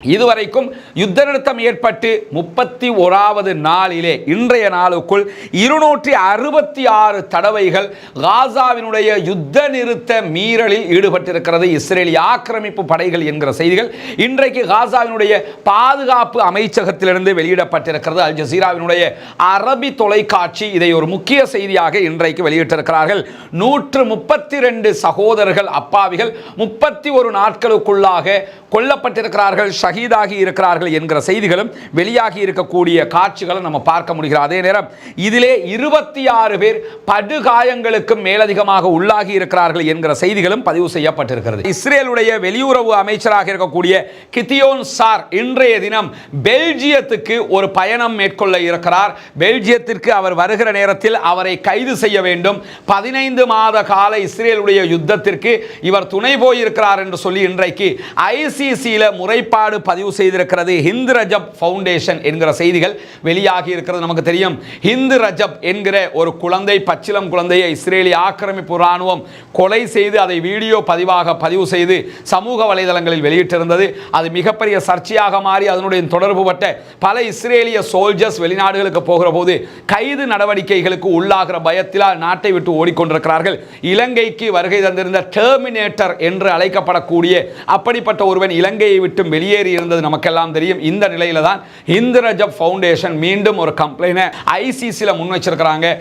இதுவரைக்கும் யுத்த நிறுத்தம் ஏற்பட்டு 31வது நாளிலே இன்றைய நாளுக்குள் 266 தடவைகள் காசாவினுடைய யுத்த நிறுத்த மீறலில் ஈடுபட்டிருக்கிறது இஸ்ரேலிய ஆக்கிரமிப்பு படைகள் என்கிற செய்திகள் இன்றைக்கு காசாவினுடைய பாதுகாப்பு அமைச்சகத்திலிருந்து வெளியிடப்பட்டிருக்கிறது. அல் ஜசீராவினுடைய அரபி தொலைக்காட்சி இதை ஒரு முக்கிய செய்தியாக இன்றைக்கு வெளியிட்டிருக்கிறார்கள். 132 சகோதரர்கள் அப்பாவிகள் 31 நாட்களுக்குள்ளாக கொல்லப்பட்டிருக்கிறார்கள், ஷஹீதாகி இருக்கிறார்கள் என்கிற செய்திகளும் வெளியாகி இருக்கக்கூடிய காட்சிகளை நம்ம பார்க்க முடிகிறது. அதே நேரம் இதிலே 26 பேர் படுகாயங்களுக்கு மேலதிகமாக உள்ளாகி இருக்கிறார்கள் என்கிற செய்திகளும் பதிவு செய்யப்பட்டிருக்கிறது. இஸ்ரேலுடைய வெளியுறவு அமைச்சராக இருக்கக்கூடிய கிதியோன் சார் இன்றைய தினம் பெல்ஜியத்துக்கு ஒரு பயணம் மேற்கொள்ள இருக்கிறார். பெல்ஜியத்திற்கு அவர் வருகிற நேரத்தில் அவரை கைது செய்ய வேண்டும். 15 மாத கால இஸ்ரேலுடைய யுத்தத்திற்கு இவர் துணை போயிருக்கிறார் என்று சொல்லி இன்றைக்கு ஐசிசியில் முறைப்பாடு பதிவு செய்திருக்கிறது ஹிந்து ரஜப் ஃபவுண்டேஷன் என்கிற செய்திகள் வெளியாகி இருக்கிறது. நமக்கு தெரியும், ஹிந்து ரஜப் என்கிற ஒரு குழந்தை, பச்சிலம் குழந்தையை இஸ்ரேலிய ஆக்கிரமிப்பு ராணுவம் கொலை செய்து அதை வீடியோ பதிவாக பதிவு செய்து சமூக வலைதளங்களில் வெளியிட்டிருந்தது. அது மிகப்பெரிய சர்ச்சையாக மாறி அதனுடைய தொடர்பு பட்ட பல இஸ்ரேலிய சோல்ஜர்ஸ் வெளிநாடுகளுக்கு போகிற போது கைது நடவடிக்கைகளுக்கு உள்ளாகிற பயத்திலால் நாட்டை விட்டு ஓடிக்கொண்டிருக்கிறார்கள். இலங்கைக்கு வருகை தந்திருந்த டெர்மினேட்டர் என்று அழைக்கப்படக்கூடிய அப்படிப்பட்ட ஒருவன் இலங்கையை விட்டு வெளியேறி இருந்தது நமக்கெல்லாம் தெரியும். இந்த நிலையில தான் ஹிந்து ரஜப் ஃபவுண்டேஷன் மீண்டும் ஒரு கம்ப்ளைண்ட் ஐசிசில முன் வச்சிருக்கிறாங்க.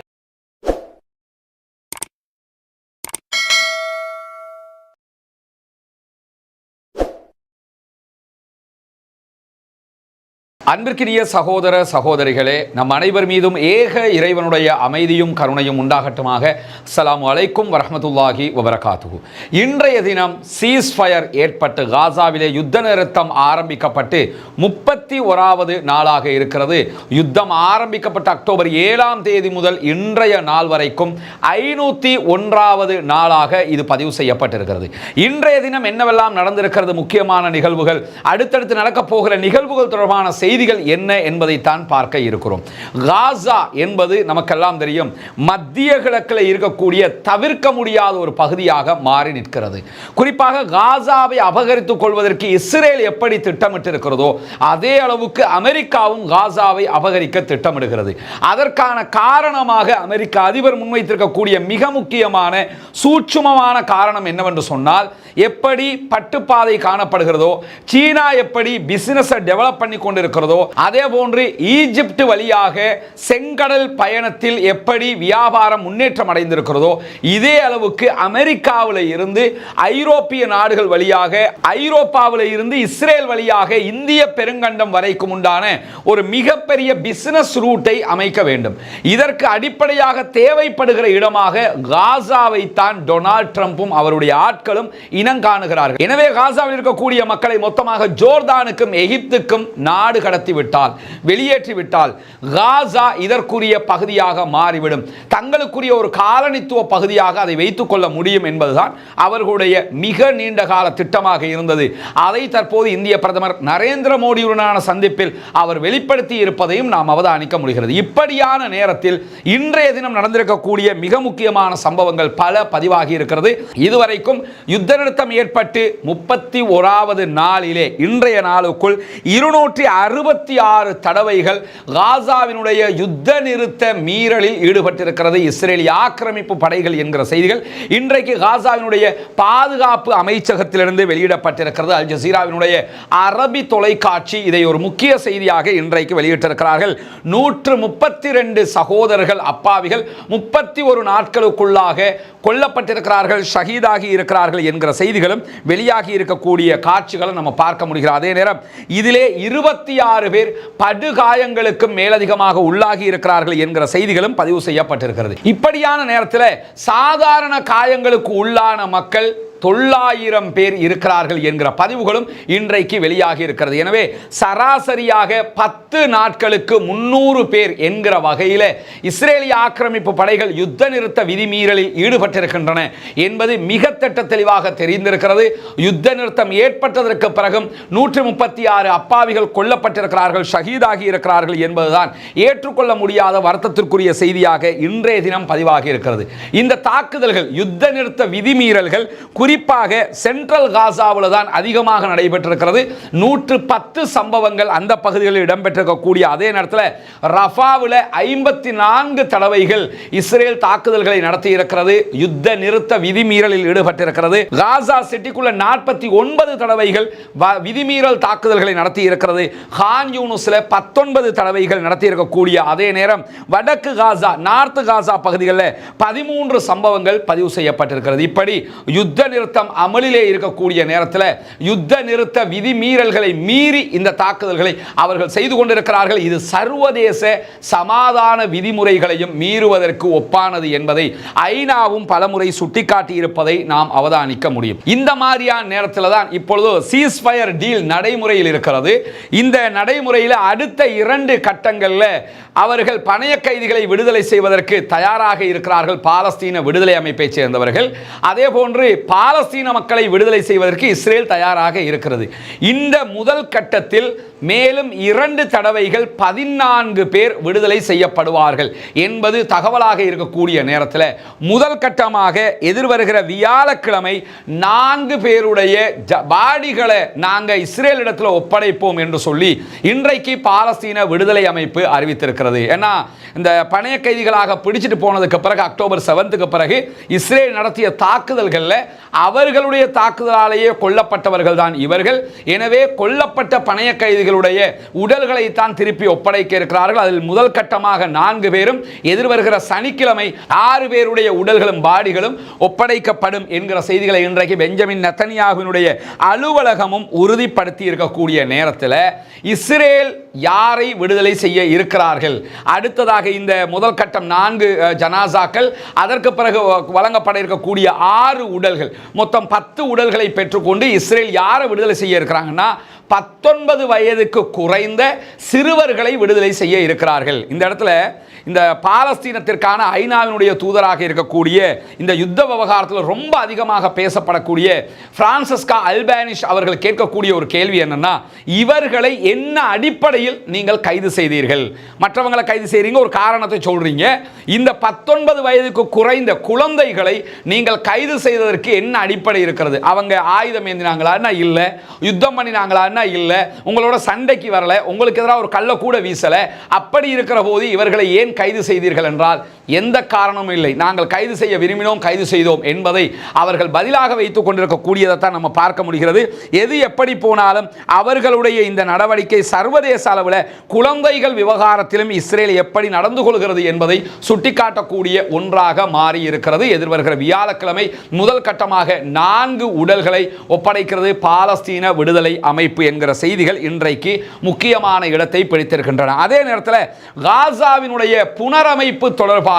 அன்பிற்கினிய சகோதர சகோதரிகளே, நம் அனைவர் மீதும் ஏக இறைவனுடைய அமைதியும் கருணையும் உண்டாகட்டுமாக. அஸ்ஸலாமு அலைக்கும் வரஹ்மத்துல்லாஹி வபரகாத்துஹு. இன்றைய தினம் சீஸ்ஃபயர் ஏற்பட்டு காசாவிலே யுத்த நிறுத்தம் ஆரம்பிக்கப்பட்டு 31வது நாளாக இருக்கிறது. யுத்தம் ஆரம்பிக்கப்பட்ட அக்டோபர் 7ஆம் தேதி முதல் இன்றைய நாள் வரைக்கும் 501வது நாளாக இது பதிவு செய்யப்பட்டிருக்கிறது. இன்றைய தினம் என்னவெல்லாம் நடந்திருக்கிறது, முக்கியமான நிகழ்வுகள், அடுத்தடுத்து நடக்கப் போகிற நிகழ்வுகள் தொடர்பான செய்திகள் என்ன என்பதைத்தான் பார்க்க இருக்கிறோம். காசா என்பது நமக்கெல்லாம் தெரியும், மத்திய கிழக்கில் இருக்கக்கூடிய தவிர்க்க முடியாத ஒரு பகுதியாக மாறி நிற்கிறது. குறிப்பாக காசாவை அபகரித்துக் கொள்வதற்கு இஸ்ரேல் எப்படி திட்டமிட்டிருக்கிறதோ அதே அளவுக்கு அமெரிக்காவும் காசாவை அபகரிக்க திட்டமிடுகிறது. அதற்கான காரணமாக அமெரிக்க அதிபர் முன்வைத்திருக்கக்கூடிய மிக முக்கியமான சூட்சுமமான காரணம் என்னவென்று சொன்னால், எப்படி பட்டுப்பாதை காணப்படுகிறதோ, சீனா எப்படி பிசினஸ் டெவலப் பண்ணி கொண்டிருக்கிறதோ, அதே போன்று ஈஜிப்ட் வழியாக செங்கடல் பயணத்தில் எப்படி வியாபாரம் முன்னேற்றம் அடைந்திருக்கிறதோ இதே அளவுக்கு அமெரிக்காவில் இருந்து ஐரோப்பிய நாடுகள் வழியாக, ஐரோப்பாவில் இருந்து இஸ்ரேல் வழியாக இந்திய பெருங்கண்டம் வரைக்கும் உண்டான ஒரு மிகப்பெரிய பிசினஸ் ரூட்டை அமைக்க வேண்டும். இதற்கு அடிப்படையாக தேவைப்படுகிற இடமாக காசாவை தான் டொனால்ட் ட்ரம்பும் அவருடைய ஆட்களும் இனங்காணுகிறார்கள். எனவே காசாவில் இருக்கக்கூடிய மக்களை மொத்தமாக ஜோர்தானுக்கும் எகிப்துக்கும் நாடு கடத்தி விட்டால், வெளியேற்றி விட்டால் காசா இதற்குரிய பகுதியாக மாறிவிடும். தங்களுக்குரிய ஒரு காலனித்துவ பகுதியாக அதை வைத்துக் கொள்ள முடியும் என்பதுதான் அவர்களுடைய மிக நீண்ட கால திட்டமாக இருந்தது. அதை தற்போது இந்திய பிரதமர் நரேந்திர மோடியுடனான சந்திப்பில் அவர் வெளிப்படுத்தி இருப்பதையும் நாம் அவதானிக்க முடிகிறது. இப்படியான நேரத்தில் இன்றைய தினம் நடந்திருக்கக்கூடிய மிக முக்கியமான சம்பவங்கள் பல பதிவாகி இருக்கிறது. இதுவரைக்கும் யுத்த நிறுத்தம் ஏற்பட்டு 31வது நாளிலே இன்றைய நாளுக்குள் 266 தடவைகள் காசாவினுடைய யுத்த நிறுத்த மீறலில் ஈடுபட்டிருக்கிறது இஸ்ரேலிய ஆக்கிரமிப்பு படைகள் என்கிற செய்திகள் இன்றைக்கு காசாவினுடைய பாதுகாப்பு அமைச்சகத்திலிருந்து வெளியிடப்பட்டிருக்கிறது. அல் ஜசீராவினுடைய அரபி தொலைக்காட்சி இதை ஒரு முக்கிய செய்தியாக இன்றைக்கு வெளியிட்டிருக்கிறார்கள். 132 சகோதரர்கள் அப்பாவிகள் 31 நாட்களுக்குள்ளாக கொல்லப்பட்டிருக்கிறார்கள், ஷஹீதாகி இருக்கிறார்கள் என்கிற செய்திகளும் வெளியாகி இருக்கக்கூடிய காட்சிகளை நம்ம பார்க்க முடிகிறது. அதே நேரம் இதிலே 26 பேர் படுகாயங்களுக்கு மேலதிகமாக உள்ளாகி இருக்கிறார்கள் என்கிற செய்திகளும் பதிவு செய்யப்பட்டிருக்கிறது. இப்படியான நேரத்தில் சாதாரண காயங்களுக்கு உள்ளான மக்கள் 900 பேர் இருக்கிறார்கள் என்கிற பதிவுகளும் இன்றைக்கு வெளியாகி இருக்கிறது. எனவே சராசரியாக 10 நாட்களுக்கு 300 பேர் என்கிற வகையில் இஸ்ரேலிய ஆக்கிரமிப்பு படைகள் யுத்த நிறுத்த விதிமீறலில் ஈடுபட்டிருக்கின்றன என்பது மிக திட்ட தெளிவாக தெரிந்திருக்கிறது. யுத்த நிறுத்தம் ஏற்பட்டதற்கு பிறகும் 136 அப்பாவிகள் கொல்லப்பட்டிருக்கிறார்கள், ஷஹீதாகி இருக்கிறார்கள் என்பதுதான் ஏற்றுக்கொள்ள முடியாத வருத்தத்திற்குரிய செய்தியாக இன்றைய தினம் பதிவாகி இருக்கிறது. இந்த தாக்குதல்கள், யுத்த நிறுத்த விதிமீறல்கள் குறிப்பாக சென்ட்ரல் காசாவில் தான் அதிகமாக நடைபெற்றிருக்கிறது. 110 சம்பவங்கள் அந்த பகுதிகளில் இடம்பெற்றிருக்கக்கூடிய அதே நேரத்தில் ரஃபாவில் 54 தடவைகள் இஸ்ரேல் தாக்குதல்களை நடத்தி இருக்கிறது. யுத்த நிறுத்த விதிமீறலில் ஈடுபட்டிருக்கிறது. காசா சிட்டிக்குள்ள 49 தடவைகள் விதிமீறல் தாக்குதல்களை நடத்தி இருக்கிறது. கான் யூனுஸ்ல 19 தடவைகள் நடத்தி இருக்கக்கூடிய அதே நேரம் வடக்கு காசா நார்த் காசா பகுதிகளில் 13 சம்பவங்கள் பதிவு செய்யப்பட்டிருக்கிறது. இப்படி யுத்த நிறுத்தம் அமலிலே இருக்கக்கூடிய நேரத்தில் யுத்த நிறுத்த விதிமீறல்களை மீறி இந்த தாக்குதல்களை அவர்கள் செய்து கொண்டிருக்கிறார்கள். இது சர்வதேச சமாதான விதிமுறைகளையும் மீறுவதற்கு ஒப்பானது என்பதை ஐநாவும் பலமுறை சுட்டிக்காட்டி இருப்பதை நாம் அவதானிக்க முடியும். இந்த மாதிரியான நேரத்தில் தான் இப்பொழுது சீஸ்ஃபயர் டீல் நடைமுறையில் இருக்கிறது. இந்த நடைமுறையில் அடுத்த 2 கட்டங்களில் அவர்கள் பணைய கைதிகளை விடுதலை செய்வதற்கு தயாராக இருக்கிறார்கள். பாலஸ்தீன விடுதலை அமைப்பை சேர்ந்தவர்கள் அதே போன்று பாலஸ்தீன மக்களை விடுதலை செய்வதற்கு இஸ்ரேல் தயாராக இருக்கிறது. இந்த முதல் கட்டத்தில் மேலும் 2 தடவைகள் 14 பேர் விடுதலை செய்யப்படுவார்கள் என்பது தகவலாக இருக்கக்கூடிய நேரத்தில் முதல் கட்டமாக எதிர்வருகிற வியாழக்கிழமை 4 பேருடைய பாடிகளை நாங்கள் இஸ்ரேலிடத்தில் ஒப்படைப்போம் என்று சொல்லி இன்றைக்கு பாலஸ்தீன விடுதலை அமைப்பு அறிவித்திருக்கிறது. ஏன்னா இந்த பணைய கைதிகளாக பிடிச்சிட்டு போனதுக்கு பிறகு அக்டோபர் 7க்கு பிறகு இஸ்ரேல் நடத்திய தாக்குதல்களில் அவர்களுடைய தாக்குதலாலேயே கொல்லப்பட்டவர்கள் தான் இவர்கள். எனவே கொல்லப்பட்ட பணைய கைதிகளுடைய உடல்களை தான் திருப்பி ஒப்படைக்க இருக்கிறார்கள். அதில் முதல் கட்டமாக 4 பேரும் எதிர்வருகிற சனிக்கிழமை 6 பேருடைய உடல்களும் பாடிகளும் ஒப்படைக்கப்படும் என்கிற செய்திகளை இன்றைக்கு பெஞ்சமின் நெத்தனியாகுவினுடைய அலுவலகமும் உறுதிப்படுத்தி இருக்கக்கூடிய நேரத்தில் இஸ்ரேல் யாரை விடுதலை செய்ய இருக்கிறார்கள்? அடுத்ததாக இந்த முதல் கட்டம் 4 ஜனாசாக்கள், அதற்கு பிறகு வழங்கப்பட இருக்கக்கூடிய 6 உடல்கள், மொத்தம் 10 உடல்களை பெற்றுக்கொண்டு இஸ்ரேல் யாரை விடுதலை செய்ய இருக்கிறாங்கன்னா 19 வயதுக்கு குறைந்த சிறுவர்களை விடுதலை செய்ய இருக்கிறார்கள். இந்த இடத்துல இந்த பாலஸ்தீனத்திற்கான ஐநாவினுடைய தூதராக இருக்கக்கூடிய இந்த யுத்த விவகாரத்தில் ரொம்ப அதிகமாக பேசப்படக்கூடிய பிரான்சிஸ்கா அல்பானிஷ் அவர்கள் கேட்கக்கூடிய ஒரு கேள்வி என்னன்னா, இவர்களை என்ன அடிப்படையில் நீங்கள் கைது செய்தீர்கள்? மற்றவங்களை கைது செய்றீங்க, ஒரு காரணத்தை சொல்றீங்க. இந்த 19 வயதுக்கு குறைந்த குழந்தைகளை நீங்கள் கைது செய்ததற்கு என்ன அடிப்படை இருக்கிறது? அவங்க ஆயுதம் ஏந்தினாங்களா? இல்ல. யுத்தம் பண்ணினாங்களா? இல்ல. உங்களோட சண்டைக்கு வரல, உங்களுக்கு எதிராக ஒரு கல்ல கூட வீசல. அப்படி இருக்கிற போது இவர்களை ஏன் கைது செய்தீர்கள் என்றால் எந்த காரணமும் இல்லை, நாங்கள் கைது செய்ய விரும்பினோம், கைது செய்தோம் என்பதை அவர்கள் பதிலாக வைத்துக் கொண்டிருக்கக்கூடியதைத்தான் நம்ம பார்க்க முடிகிறது. எது எப்படி போனாலும் அவர்களுடைய இந்த நடவடிக்கை சர்வதேச அளவில் குழந்தைகள் விவகாரத்திலும் இஸ்ரேல் எப்படி நடந்து கொள்கிறது என்பதை சுட்டிக்காட்டக்கூடிய ஒன்றாக மாறி இருக்கிறது. எதிர்வருகிற வியாழக்கிழமை முதல் கட்டமாக 4 உடல்களை ஒப்படைக்கிறது பாலஸ்தீன விடுதலை அமைப்பு என்கிற செய்திகள் இன்றைக்கு முக்கியமான இடத்தை பிடித்திருக்கின்றன. அதே நேரத்தில் காசாவினுடைய புனரமைப்பு தொடர்பாக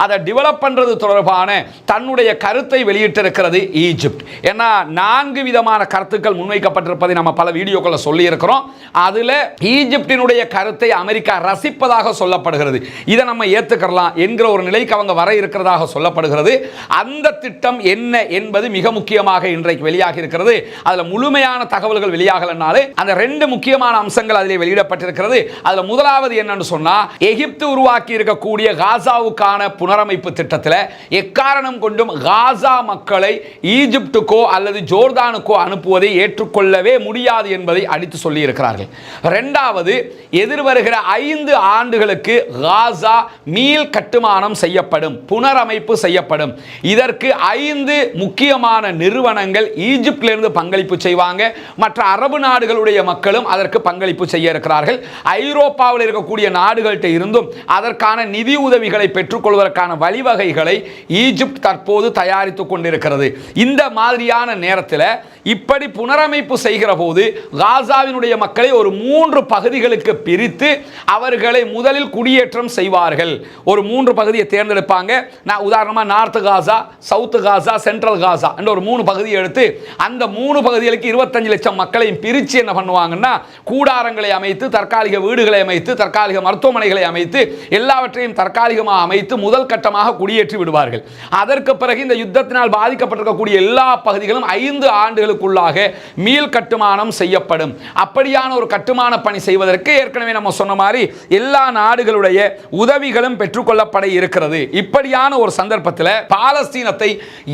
அதை டெவலப் பண்றது தொடர்பான தன்னுடைய கருத்தை வெளியிட்டிருக்கிறது ஈஜிப்ட். ஏன்னா 4 விதமான கருத்துக்கள் முன்வைக்கப்பட்டிருப்பதை நம்ம பல வீடியோக்களை சொல்லி இருக்கிறோம். அதுல ஈஜிப்டினுடைய கருத்தை அமெரிக்கா ரசிப்பதாக சொல்லப்படுகிறது. இதை நம்ம ஏத்துக்கலாம் என்கிற ஒரு நிலைக்கு அவங்க வர இருக்கிறதாக சொல்லப்படுகிறது. அந்த திட்டம் என்ன என்பது மிக முக்கியமாக இன்றைக்கு வெளியாகி இருக்கிறது. அதுல முழுமையான தகவல்கள் வெளியாகலனாலே அந்த 2 முக்கியமான அம்சங்கள் அதிலே வெளியிடப்பட்டிருக்கிறது. அதுல முதலாவது என்னன்னு சொன்னா, எகிப்து உருவாக்கி இருக்கக்கூடிய காசாவுக்கான புனரமைப்பு திட்டத்தில் எக்காரணம் கொண்டும் காசா மக்களை ஈஜிப்டுக்கோ அல்லது ஜோர்தானுக்கோ அனுப்புவதை ஏற்றுக்கொள்ளவே முடியாது என்பதை அடித்து சொல்லி இருக்கிறார்கள். இரண்டாவது, எதிர்வருகிற 5 ஆண்டுகளுக்கு காசா மீள் கட்டுமானம் செய்யப்படும், புனரமைப்பு செய்யப்படும். இதற்கு 5 முக்கியமான நிறுவனங்கள் ஈஜிப்டிலிருந்து பங்களிப்பு செய்வாங்க. மற்ற அரபு நாடுகளுடைய மக்களும் அதற்கு பங்களிப்பு செய்ய இருக்கிறார்கள். ஐரோப்பாவில் இருக்கக்கூடிய நாடுகள்கிட்ட இருந்தும் அதற்கான நிதி உதவிகளை பெற்றுக்கொள்வதற்கான வழிவகைகளை ஈஜிப்ட் தற்போது தயாரித்துக் கொண்டிருக்கிறது. இந்த மாதிரியான நேரத்தில் இப்படி புனரமைப்பு செய்கிற போது காசாவினுடைய மக்களை ஒரு 3 பகுதிகளுக்கு பிரித்து அவர்களை முதலில் குடியேற்றம் செய்வார்கள். ஒரு 3 பகுதியை தேர்ந்தெடுப்பாங்க. நான் உதாரணமாக நார்த் காசா, சவுத் காசா, சென்ட்ரல் காசா என்ற ஒரு 3 பகுதியை எடுத்து அந்த 3 பகுதிகளுக்கு 25 லட்சம் மக்களையும் பிரித்து குதிச்சு என்ன பண்ணுவாங்கன்னா கூடாரங்களை அமைத்து, தற்காலிக வீடுகளை அமைத்து, தற்காலிக மருத்துவமனைகளை அமைத்து, எல்லாவற்றையும் தற்காலிகமாக அமைத்து முதல் கட்டமாக குடியேற்றி விடுவார்கள். அதற்கு பிறகு இந்த யுத்தத்தினால் பாதிக்கப்பட்டிருக்கக்கூடிய எல்லா பகுதிகளும் 5 ஆண்டுகளுக்குள்ளாக மீள் கட்டுமானம் செய்யப்படும். அப்படியான ஒரு கட்டுமான பணி செய்வதற்கு ஏற்கனவே நம்ம சொன்ன மாதிரி எல்லா நாடுகளுடைய உதவிகளும் பெற்றுக்கொள்ளப்பட இருக்கிறது. இப்படியான ஒரு சந்தர்ப்பத்தில் பாலஸ்தீனத்தை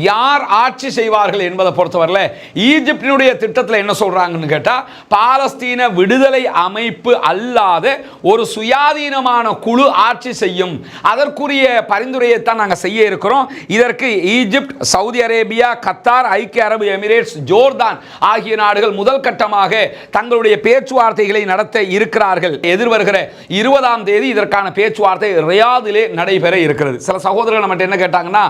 யார் ஆட்சி செய்வார்கள் என்பதை பொறுத்தவரை ஈஜிப்டினுடைய திட்டத்தில் என்ன சொல்றாங்கன்னு கேட்டா, பாலஸ்தீன விடுதலை அமைப்பு அல்லாத ஒரு சுயாதீனமான குழு ஆட்சி செய்யும். அதற்குரிய பரிந்துரையை தான் நாங்கள் செய்ய இருக்கிறோம். இதற்கு ஈஜிப்ட், சவுதி அரேபியா, கத்தார், ஐக்கிய அரபு எமிரேட்ஸ், ஜோர்தான் ஆகிய நாடுகள் முதல் கட்டமாக தங்களுடைய பேச்சுவார்த்தைகளை நடத்த இருக்கிறார்கள். எதிர்வருகிற 20ஆம் தேதி இதற்கான பேச்சுவார்த்தை ரியாதிலே நடைபெற இருக்கிறது. சில சகோதரர்கள் நம்ம என்ன கேட்டாங்கன்னா,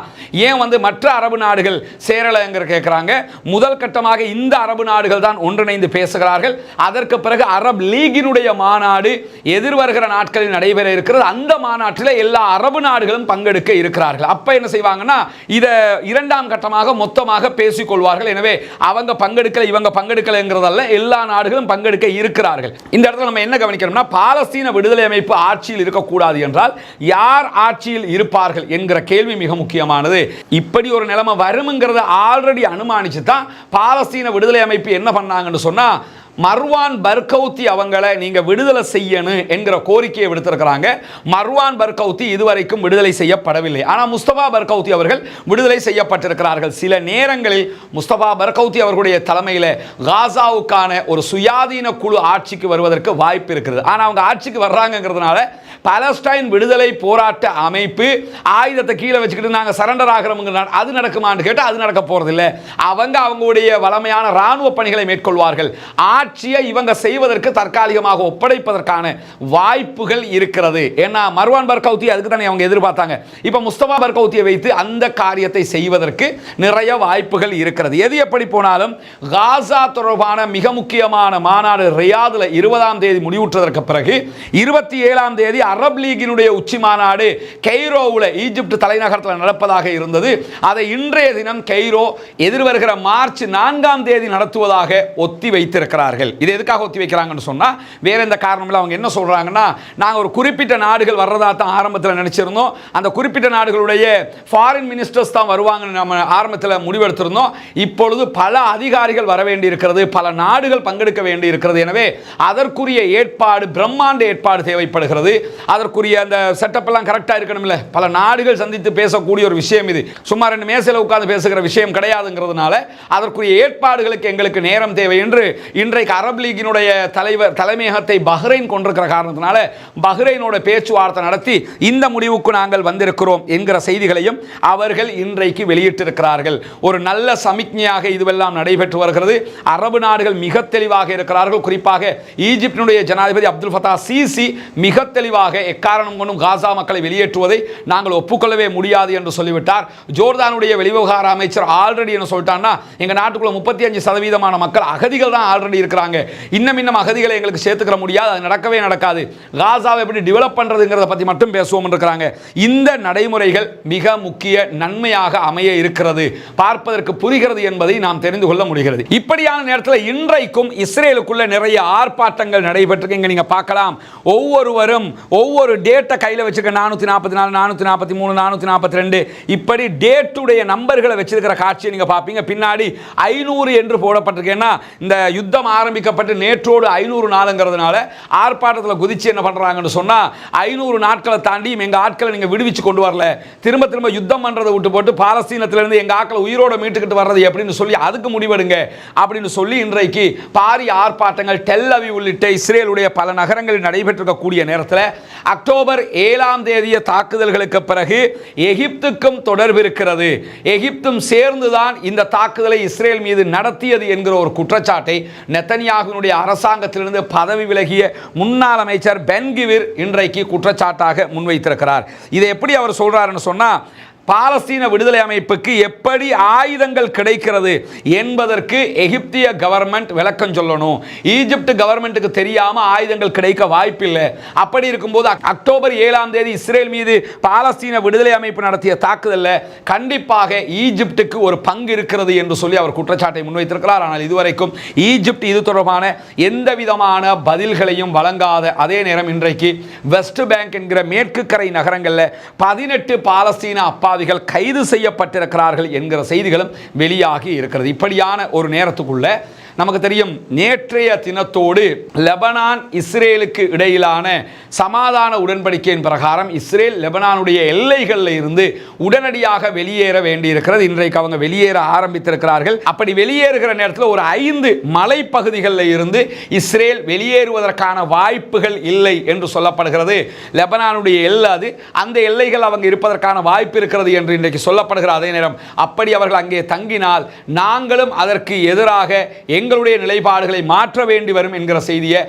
ஏன் மற்ற அரபு நாடுகள் சேரலங்கிற கேட்கிறாங்க. முதல் கட்டமாக இந்த அரபு நாடுகள் தான் ஒன்றிணைந்து பேசுகிறார்கள். அதற்கு பிறகு அரப் லீகினுடைய மாநாடு எதிர்வருகிற நாட்களில் நடைபெற இருக்கிறது. அந்த மாநாட்டில் எல்லா அரபு நாடுகளும் பங்கெடுக்க இருக்கிறார்கள். அப்ப என்ன செய்வாங்கன்னா, இத 2ஆம் கட்டமாக மொத்தமாக பேசிக் கொள்வார்கள். எனவே அவங்க பங்கெடுக்கல, இவங்க பங்கெடுக்கலங்கிறதல்ல, எல்லா நாடுகளும் பங்கெடுக்க இருக்கிறார்கள். இந்த இடத்துல நம்ம என்ன கவனிக்கணும்னா, பாலஸ்தீன விடுதலை அமைப்பு ஆட்சியில் இருக்கக்கூடாது என்றால் யார் ஆட்சியில் இருப்பார்கள் என்கிற கேள்வி மிக முக்கியமானது. இப்படி ஒரு நிலைமை வரும்ங்கிறத ஆல்ரெடி அனுமானிச்சு தான் பாலஸ்தீன விடுதலை அமைப்பு என்ன பண்ணாங்கன்னு சொன்னா, மர்வான் பர்கௌத்தி அவங்களை நீங்க விடுதலை செய்யணும் என்கிற கோரிக்கையை விடுத்திருக்கிறாங்க. மர்வான் பர்கௌத்தி இதுவரைக்கும் விடுதலை செய்யப்படவில்லை. ஆனால் முஸ்தபா பர்கௌத்தி அவர்கள் விடுதலை செய்யப்பட்டிருக்கிறார்கள். சில நேரங்களில் முஸ்தபா பர்கௌத்தி அவர்களுடைய தலைமையில் காசாவுக்கான ஒரு சுயாதீன குழு ஆட்சிக்கு வருவதற்கு வாய்ப்பு இருக்கிறது. ஆனால் அவங்க ஆட்சிக்கு வர்றாங்கிறதுனால பாலஸ்டைன் விடுதலை போராட்ட அமைப்பு ஆயுதத்தை கீழே வச்சுக்கிட்டு நாங்கள் சரண்டர் ஆகிறோம், அது நடக்குமான்னு கேட்டால் அது நடக்க போறதில்லை. அவங்களுடைய வளமையான ராணுவ பணிகளை மேற்கொள்வார்கள். ஆட்சியை இவங்க செய்வதற்கு தற்காலிகமாக ஒப்படைப்பதற்கான வாய்ப்புகள் இருக்கிறது. ஏன்னா மர்வான் பர்கௌத்தி அதுக்கு தானே அவங்க எதிர்பார்த்தாங்க. இப்போ முஸ்தபா பர்கௌத்தியை வைத்து அந்த காரியத்தை செய்வதற்கு நிறைய வாய்ப்புகள் இருக்கிறது. எது எப்படி போனாலும் காசா தொடர்பான மிக முக்கியமான மாநாடு ரியாதில் 20ஆம் தேதி முடிவுற்றதற்கு பிறகு 27ஆம் தேதி அரப் லீகினுடைய உச்சி மாநாடு கெய்ரோவில் ஈஜிப்ட் தலைநகரத்தில் நடப்பதாக இருந்தது. அதை இன்றைய தினம் கெய்ரோ எதிர்வருகிற மார்ச் 4ஆம் தேதி நடத்துவதாக ஒத்தி வைத்திருக்கிறார்கள். இது எதுக்காக ஒத்தி வைக்கிறாங்கன்னு சொன்னா, வேற எந்த காரணம் இல்லை. அவங்க என்ன சொல்றாங்கன்னா, நாங்க ஒரு குறிப்பிட்ட நாடுகள் வர்றதா தான் ஆரம்பத்தில் நினைச்சிருந்தோம். அந்த குறிப்பிட்ட நாடுகளுடைய ஃபாரின் மினிஸ்டர்ஸ் தான் வருவாங்கன்னு நம்ம ஆரம்பத்தில் முடிவெடுத்திருந்தோம். இப்பொழுது பல அதிகாரிகள் வர வேண்டி இருக்கிறது, பல நாடுகள் பங்கெடுக்க வேண்டி இருக்கிறது. எனவே அதற்குரிய ஏற்பாடு, பிரம்மாண்ட ஏற்பாடு தேவைப்படுகிறது. அதற்குரிய அந்த செட்டப் எல்லாம் கரெக்டா இருக்கணும்ல. பல நாடுகள் சந்தித்து பேசக்கூடிய ஒரு விஷயம் இது. சும்மா 2 மேசையில் உட்கார்ந்து பேசுகிற விஷயம் கிடையாதுங்கிறதுனால அதற்குரிய ஏற்பாடுகளுக்கு எங்களுக்கு நேரம் தேவை என்று இன்றைக்கு அரப் லீகினுடைய தலைமையகத்தை பஹ்ரைன் கொண்டிருக்கிற காரணத்தினால பஹ்ரைனோட பேச்சுவார்த்தை நடத்தி இந்த முடிவுக்கு நாங்கள் வந்திருக்கிறோம் என்கிற செய்திகளையும் அவர்கள் இன்றைக்கு வெளியிட்டிருக்கிறார்கள். ஒரு நல்ல சமிக்ஞையாக இதுவெல்லாம் நடைபெற்று வருகிறது. அரபு நாடுகள் மிக தெளிவாக இருக்கிறார்கள். குறிப்பாக ஈஜிப்டினுடைய ஜனாதிபதி அப்துல் ஃபத்தா சிசி மிக தெளிவாக எக்காரணம் கொண்டும் காசா மக்களை வெளியேற்றுவதை நாங்கள் ஒப்புக்கொள்ளவே முடியாது என்று சொல்லிவிட்டார். ஜோர்தானுடைய வெளிவிவகார அமைச்சர் ஆல்ரெடி என்ன சொல்லிட்டான்னா, எங்க நாட்டுக்குள்ள 35% மக்கள் அகதிகள் தான் ஆல்ரெடி இருக்கிறாங்க. இன்னும் அகதிகளை எங்களுக்கு சேர்த்துக்கிற முடியாது, அது நடக்கவே நடக்காது. காசாவை எப்படி டெவலப் பண்றதுங்கிறத பத்தி மட்டும் பேசுவோம் இருக்கிறாங்க. இந்த நடைமுறைகள் மிக முக்கிய நன்மையாக அமைய இருக்கிறது, பார்ப்பதற்கு புரிகிறது என்பதை நாம் தெரிந்து கொள்ள முடிகிறது. இப்படியான நேரத்தில் இன்றைக்கும் இஸ்ரேலுக்குள்ள நிறைய ஆர்ப்பாட்டங்கள் நடைபெற்று நீங்க பார்க்கலாம். ஒவ்வொருவரும் ஒவ்வொரு டேட்டை கையில் வச்சிருக்க 444, 443, 442 இப்படி டேட்டுடைய நம்பர்களை வச்சிருக்கிற காட்சியை நீங்க பார்ப்பீங்க. பின்னாடி 500 என்று போடப்பட்டிருக்கேன்னா, இந்த யுத்தம் ஆரம்பிக்கப்பட்டு நேற்றோடு 500 நாளுங்கிறதுனால ஆர்ப்பாட்டத்தில் குதிச்சு என்ன பண்றாங்கன்னு சொன்னா, 500 நாட்களை தாண்டி எங்க ஆட்களை நீங்க விடுவிச்சு கொண்டு வரல, திரும்ப திரும்ப யுத்தம் பண்றதை விட்டு போட்டு பாலஸ்தீனத்திலிருந்து எங்க ஆட்களை உயிரோட மீட்டுக்கிட்டு வர்றது எப்படின்னு சொல்லி அதுக்கு முடிவெடுங்க அப்படின்னு சொல்லி இன்றைக்கு பாரிய ஆர்ப்பாட்டங்கள் டெல் அவிவ் உள்ளிட்ட இஸ்ரேலுடைய பல நகரங்களில் நடைபெற்றிருக்கக்கூடிய நேரத்தில் அக்டோபர் 7ஆம் தேதிய தாக்குதல்களுக்கு பிறகு எகிப்துக்கும் தொடர்பு இருக்கிறது. எகிப்தும் சேர்ந்துதான் இந்த தாக்குதலை இஸ்ரேல் மீது நடத்தியது என்கிற ஒரு குற்றச்சாட்டை நெத்தன்யாகுவினுடைய அரசாங்கத்திலிருந்து பதவி விலகிய முன்னாள் அமைச்சர் பென் கிவிர் இன்றைக்கு குற்றச்சாட்டாக முன்வைத்திருக்கிறார். இதை எப்படி அவர் சொல்றாருன்னு சொன்னா, பாலஸ்தீன விடுதலை அமைப்புக்கு எப்படி ஆயுதங்கள் கிடைக்கிறது என்பதற்கு எகிப்திய கவர்மெண்ட் விளக்கம் சொல்லணும். ஈஜிப்ட் கவர்மெண்ட்டுக்கு தெரியாம ஆயுதங்கள் கிடைக்க வாய்ப்பில்லை. அப்படி இருக்கும்போது அக்டோபர் 7ஆம் தேதி இஸ்ரேல் மீது பாலஸ்தீன விடுதலை அமைப்பு நடத்திய தாக்குதல்ல கண்டிப்பாக ஈஜிப்டுக்கு ஒரு பங்கு இருக்கிறது என்று சொல்லி அவர் குற்றச்சாட்டை முன்வைத்திருக்கிறார். ஆனால் இதுவரைக்கும் ஈஜிப்ட் இது தொடர்பான எந்த விதமான பதில்களையும் வழங்காத அதே நேரம் இன்றைக்கு வெஸ்ட் பேங்க் என்கிற மேற்கு கரை நகரங்களில் 18 பாலஸ்தீன அப்பாவிகள் கைது செய்யப்பட்டிருக்கிறார்கள் என்கிற செய்திகளும் வெளியாகி இருக்கிறது. இப்படியான ஒரு நேரத்துக்குள்ள நமக்கு தெரியும், நேற்றைய தினத்தோடு லெபனான் இஸ்ரேலுக்கு இடையிலான சமாதான உடன்படிக்கையின் பிரகாரம் இஸ்ரேல் லெபனானுடைய எல்லைகளில் இருந்து உடனடியாக வெளியேற வேண்டியிருக்கிறது. இன்றைக்கு அவங்க வெளியேற ஆரம்பித்திருக்கிறார்கள். அப்படி வெளியேறுகிற நேரத்தில் ஒரு 5 மலைப்பகுதிகளில் இருந்து இஸ்ரேல் வெளியேறுவதற்கான வாய்ப்புகள் இல்லை என்று சொல்லப்படுகிறது. லெபனானுடைய எல்லை அது, அந்த எல்லைகள் அவங்க இருப்பதற்கான வாய்ப்பு இருக்கிறது என்று இன்றைக்கு சொல்லப்படுகிற அதே நேரம் அப்படி அவர்கள் அங்கே தங்கினால் நாங்களும் அதற்கு எதிராக எங்களுடைய நிலைப்பாடுகளை மாற்ற வேண்டி வரும் என்கிற செய்தியை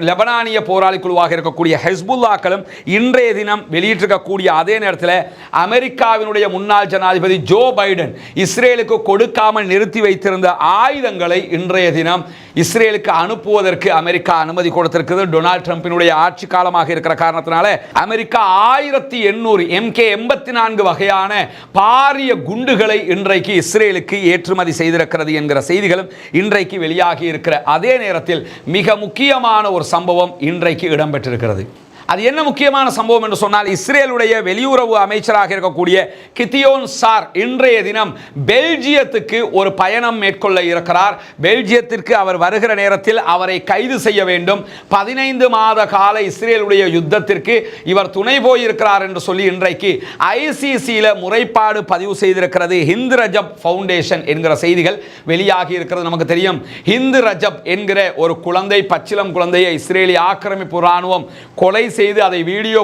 லெபனானிய போராளி குழுவாக இருக்கக்கூடிய ஹெஸ்புல்லாக்களும் இன்றைய தினம் வெளியிட்டிருக்கக்கூடிய அதே நேரத்தில் அமெரிக்காவினுடைய முன்னாள் ஜனாதிபதி ஜோ பைடன் இஸ்ரேலுக்கு கொடுக்காமல் நிறுத்தி வைத்திருந்த ஆயுதங்களை இன்றைய தினம் இஸ்ரேலுக்கு அனுப்புவதற்கு அமெரிக்கா அனுமதி கொடுத்திருக்கிறது. டொனால்ட் ட்ரம்பினுடைய ஆட்சி காலமாக இருக்கிற காரணத்தினால அமெரிக்கா 1800 MK-84 வகையான பாரிய குண்டுகளை இன்றைக்கு இஸ்ரேலுக்கு ஏற்றுமதி செய்திருக்கிறது என்கிற செய்திகளும் இன்றைக்கு வெளியாகி இருக்கிற அதே நேரத்தில் மிக முக்கியமான ஒரு சம்பவம் இன்றைக்கு இடம்பெற்றிருக்கிறது. அது என்ன முக்கியமான சம்பவம் என்று சொன்னால், இஸ்ரேலுடைய வெளியுறவு அமைச்சராக இருக்கக்கூடிய கிதியோன் சார் இன்றைய தினம் பெல்ஜியத்துக்கு ஒரு பயணம் மேற்கொள்ள இருக்கிறார். பெல்ஜியத்திற்கு அவர் வருகிற நேரத்தில் அவரை கைது செய்ய வேண்டும். 15 மாத கால இஸ்ரேலுடைய யுத்தத்திற்கு இவர் துணை போயிருக்கிறார் என்று சொல்லி இன்றைக்கு ICCயில் முறைப்பாடு பதிவு செய்திருக்கிறது ஹிந்து ரஜப் ஃபவுண்டேஷன் என்கிற செய்திகள் வெளியாகி இருக்கிறது. நமக்கு தெரியும், ஹிந்து ரஜப் என்கிற ஒரு குழந்தை, பச்சிலம் குழந்தையை இஸ்ரேலிய ஆக்கிரமிப்பு இராணுவம் கொலை செய்து அதை வீடியோ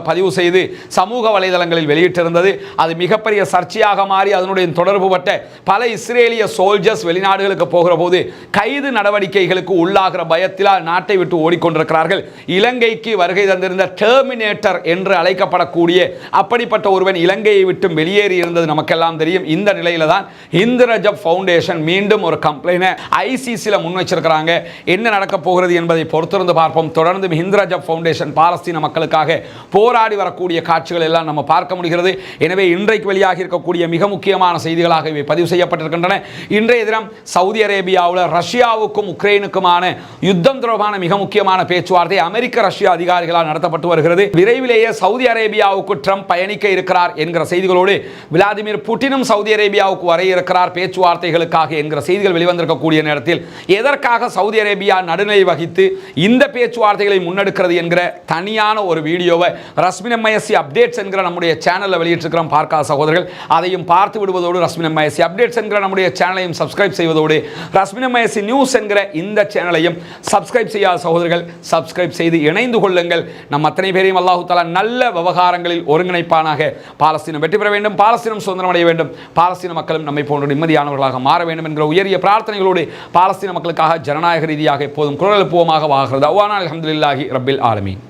பதிவு செய்து சமூக வலைதளங்களில் வெளியிட்டிருந்தது. அது மிகப்பெரிய சர்ச்சையாக மாறி அதனுடைய தொடர்பு பட்ட பல இஸ்ரேலிய சோல்ஜர்ஸ் வெளிநாடுகளுக்கு போகிற போது கைது நடவடிக்கைகளுக்கு உள்ளாகிற பயத்தில் நாட்டை விட்டு ஓடிக்கொண்டிருக்கிறார்கள். இலங்கைக்கு வருகை தந்திருந்த டெர்மினேட்டர் என்று அழைக்கப்படக்கூடிய அப்படிப்பட்ட ஒருவன் இலங்கையை விட்டு வெளியேறி இருந்தது நமக்கெல்லாம் தெரியும். இந்த நிலையில தான் ஹிந்து ரஜப் ஃபவுண்டேஷன் மீண்டும் ஒரு கம்ப்ளைனை ICCயில் முன் வச்சிருக்கிறாங்க. என்ன நடக்க போகிறது என்பதை பொறுத்திருந்து பார்ப்போம். தொடர்ந்து ஹிந்து ரஜப் ஃபவுண்டேஷன் பாலஸ்தீன மக்களுக்காக போராடி வரக்கூடிய காட்சிகள் எல்லாம் நம்ம பார்க்க முடிகிறது. எனவே இன்றைக்கு வெளியாகி இருக்கக்கூடிய மிக முக்கியமான செய்திகளாக இவை பதிவு செய்யப்பட்டிருக்கின்றன. இன்றைய தினம் சவுதி அரேபியாவில் ரஷ்யாவுக்கும் உக்ரைனுக்குமான யுத்தம் தொடர்பான மிக முக்கியமான பேச்சுவார்த்தை அமெரிக்க ரஷ்யா அதிகாரிகளால் நடத்தப்பட்டு வருகிறது. விரைவிலேயே சவுதி அரேபியாவுக்கு ட்ரம்ப் பயணிக்க இருக்கிறார் என்கிற செய்திகளோடு விளாடிமிர் புட்டினும் சவுதி அரேபியாவுக்கு வர இருக்கிறார் பேச்சுவார்த்தைகளுக்காக என்கிற செய்திகள் வெளிவந்திருக்கக்கூடிய நேரத்தில் எதற்காக சவுதி அரேபியா நடுநிலை வகித்து இந்த பேச்சுவார்த்தைகளை முன்னெடுக்கிறது என்கிற தனியான ஒரு வீடியோவை ரஸ்மின் MISC அப்டேட்ஸ் என்கிற நம்முடைய சேனலில் வெளியிட்டிருக்கிறோம். பார்க்காத சகோதரர்கள் அதையும் பார்த்து விடுவதோடு ரஸ்மின் MISC அப்டேட்ஸ் என்கிற நம்முடைய சேனலையும் சப்ஸ்கிரைப் செய்வதோடு ரஸ்மின் MISC நியூஸ் என்கிற இந்த சேனலையும் சப்ஸ்கிரைப் செய்யாத சகோதரர்கள் சப்ஸ்கிரைப் செய்து இணைந்து கொள்ளுங்கள். நம் அத்தனை பேரையும் அல்லாஹ் தஆலா நல்ல விவகாரங்களில் ஒருங்கிணைப்பானாக. பாலஸ்தீனம் வெற்றி பெற வேண்டும், பாலஸ்தீனம் சுதந்திரம் அடைய வேண்டும், பாலஸ்தீன மக்களும் நம்மை போன்ற நிம்மதியானவர்களாக மாற வேண்டும் என்கிற உயரிய பிரார்த்தனைகளோடு பாலஸ்தீன மக்களுக்காக ஜனநாயக ரீதியாக எப்போதும் குரல் எழுப்புவோமாக வாகிறது. அல்ஹம்துலில்லாஹி ரப்பில் ஆலமீன்.